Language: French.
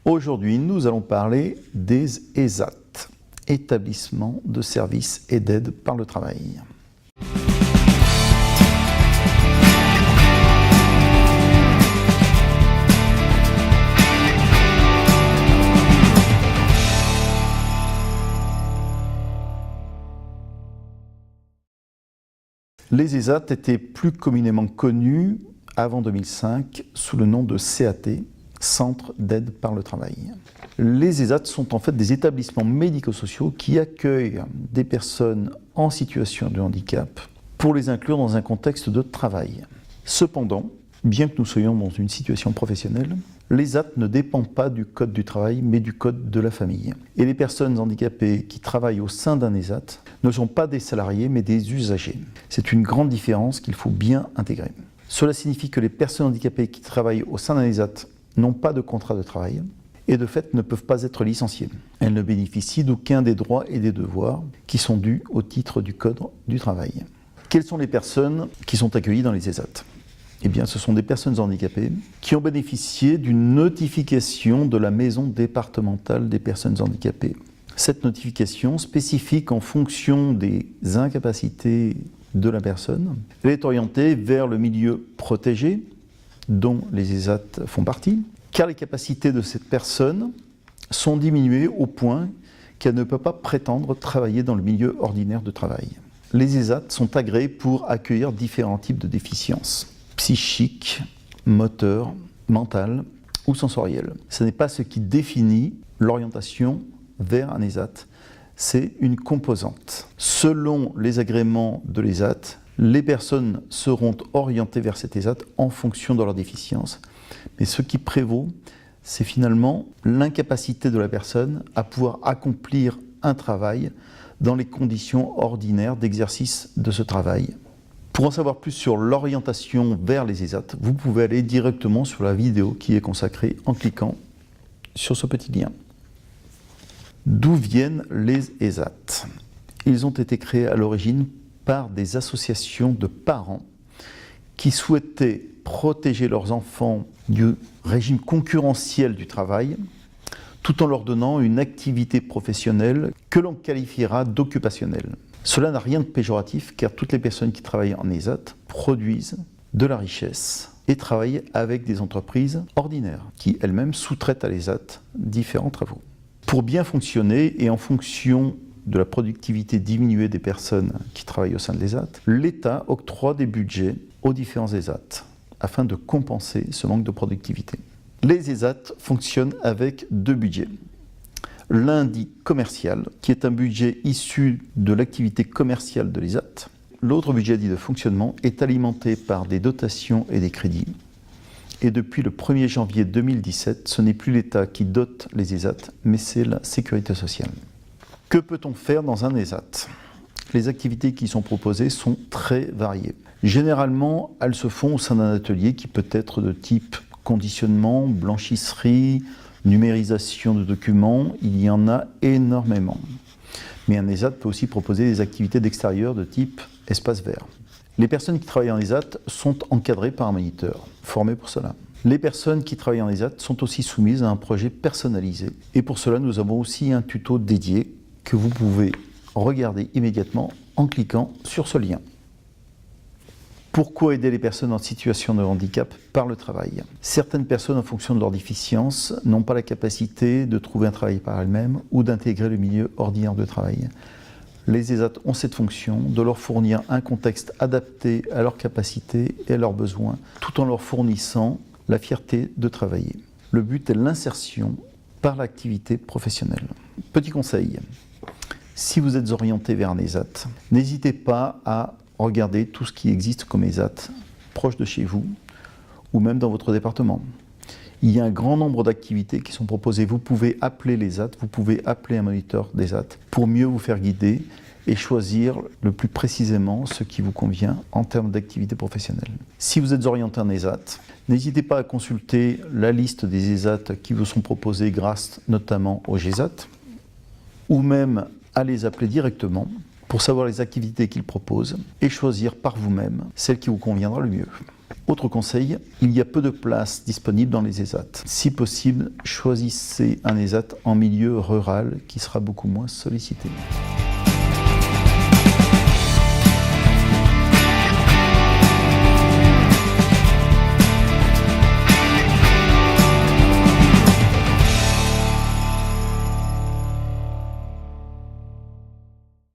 Aujourd'hui, nous allons parler des ESAT, établissements de services et d'aide par le travail. Les ESAT étaient plus communément connus avant 2005 sous le nom de CAT, Centre d'aide par le travail. Les ESAT sont en fait des établissements médico-sociaux qui accueillent des personnes en situation de handicap pour les inclure dans un contexte de travail. Cependant, bien que nous soyons dans une situation professionnelle, l'ESAT ne dépend pas du code du travail, mais du code de la famille. Et les personnes handicapées qui travaillent au sein d'un ESAT ne sont pas des salariés, mais des usagers. C'est une grande différence qu'il faut bien intégrer. Cela signifie que les personnes handicapées qui travaillent au sein d'un ESAT n'ont pas de contrat de travail et de fait ne peuvent pas être licenciées. Elles ne bénéficient d'aucun des droits et des devoirs qui sont dus au titre du Code du travail. Quelles sont les personnes qui sont accueillies dans les ESAT ? Eh bien, ce sont des personnes handicapées qui ont bénéficié d'une notification de la Maison départementale des personnes handicapées. Cette notification spécifique en fonction des incapacités de la personne, elle est orientée vers le milieu protégé, dont les ESAT font partie, car les capacités de cette personne sont diminuées au point qu'elle ne peut pas prétendre travailler dans le milieu ordinaire de travail. Les ESAT sont agréés pour accueillir différents types de déficiences. Psychique, moteur, mental ou sensoriel. Ce n'est pas ce qui définit l'orientation vers un ESAT, c'est une composante. Selon les agréments de l'ESAT, les personnes seront orientées vers cet ESAT en fonction de leur déficience. Mais ce qui prévaut, c'est finalement l'incapacité de la personne à pouvoir accomplir un travail dans les conditions ordinaires d'exercice de ce travail. Pour en savoir plus sur l'orientation vers les ESAT, vous pouvez aller directement sur la vidéo qui est consacrée en cliquant sur ce petit lien. D'où viennent les ESAT ? Ils ont été créés à l'origine par des associations de parents qui souhaitaient protéger leurs enfants du régime concurrentiel du travail, tout en leur donnant une activité professionnelle que l'on qualifiera d'occupationnelle. Cela n'a rien de péjoratif car toutes les personnes qui travaillent en ESAT produisent de la richesse et travaillent avec des entreprises ordinaires qui elles-mêmes sous-traitent à l'ESAT différents travaux. Pour bien fonctionner et en fonction de la productivité diminuée des personnes qui travaillent au sein de l'ESAT, l'État octroie des budgets aux différents ESAT afin de compenser ce manque de productivité. Les ESAT fonctionnent avec deux budgets. L'un dit commercial, qui est un budget issu de l'activité commerciale de l'ESAT. L'autre budget dit de fonctionnement est alimenté par des dotations et des crédits. Et depuis le 1er janvier 2017, ce n'est plus l'État qui dote les ESAT, mais c'est la sécurité sociale. Que peut-on faire dans un ESAT ? Les activités qui sont proposées sont très variées. Généralement, elles se font au sein d'un atelier qui peut être de type conditionnement, blanchisserie, numérisation de documents, il y en a énormément. Mais un ESAT peut aussi proposer des activités d'extérieur de type espace vert. Les personnes qui travaillent en ESAT sont encadrées par un moniteur, formé pour cela. Les personnes qui travaillent en ESAT sont aussi soumises à un projet personnalisé. Et pour cela, nous avons aussi un tuto dédié que vous pouvez regarder immédiatement en cliquant sur ce lien. Pourquoi aider les personnes en situation de handicap par le travail ? Certaines personnes, en fonction de leur déficience, n'ont pas la capacité de trouver un travail par elles-mêmes ou d'intégrer le milieu ordinaire de travail. Les ESAT ont cette fonction de leur fournir un contexte adapté à leurs capacités et à leurs besoins, tout en leur fournissant la fierté de travailler. Le but est l'insertion par l'activité professionnelle. Petit conseil, si vous êtes orienté vers un ESAT, n'hésitez pas à regarder tout ce qui existe comme ESAT proche de chez vous ou même dans votre département. Il y a un grand nombre d'activités qui sont proposées. Vous pouvez appeler l'ESAT, vous pouvez appeler un moniteur d'ESAT pour mieux vous faire guider et choisir le plus précisément ce qui vous convient en termes d'activité professionnelle. Si vous êtes orienté en ESAT, n'hésitez pas à consulter la liste des ESAT qui vous sont proposés grâce notamment au GESAT ou même à les appeler directement pour savoir les activités qu'ils proposent et choisir par vous-même celle qui vous conviendra le mieux. Autre conseil, il y a peu de places disponibles dans les ESAT. Si possible, choisissez un ESAT en milieu rural qui sera beaucoup moins sollicité.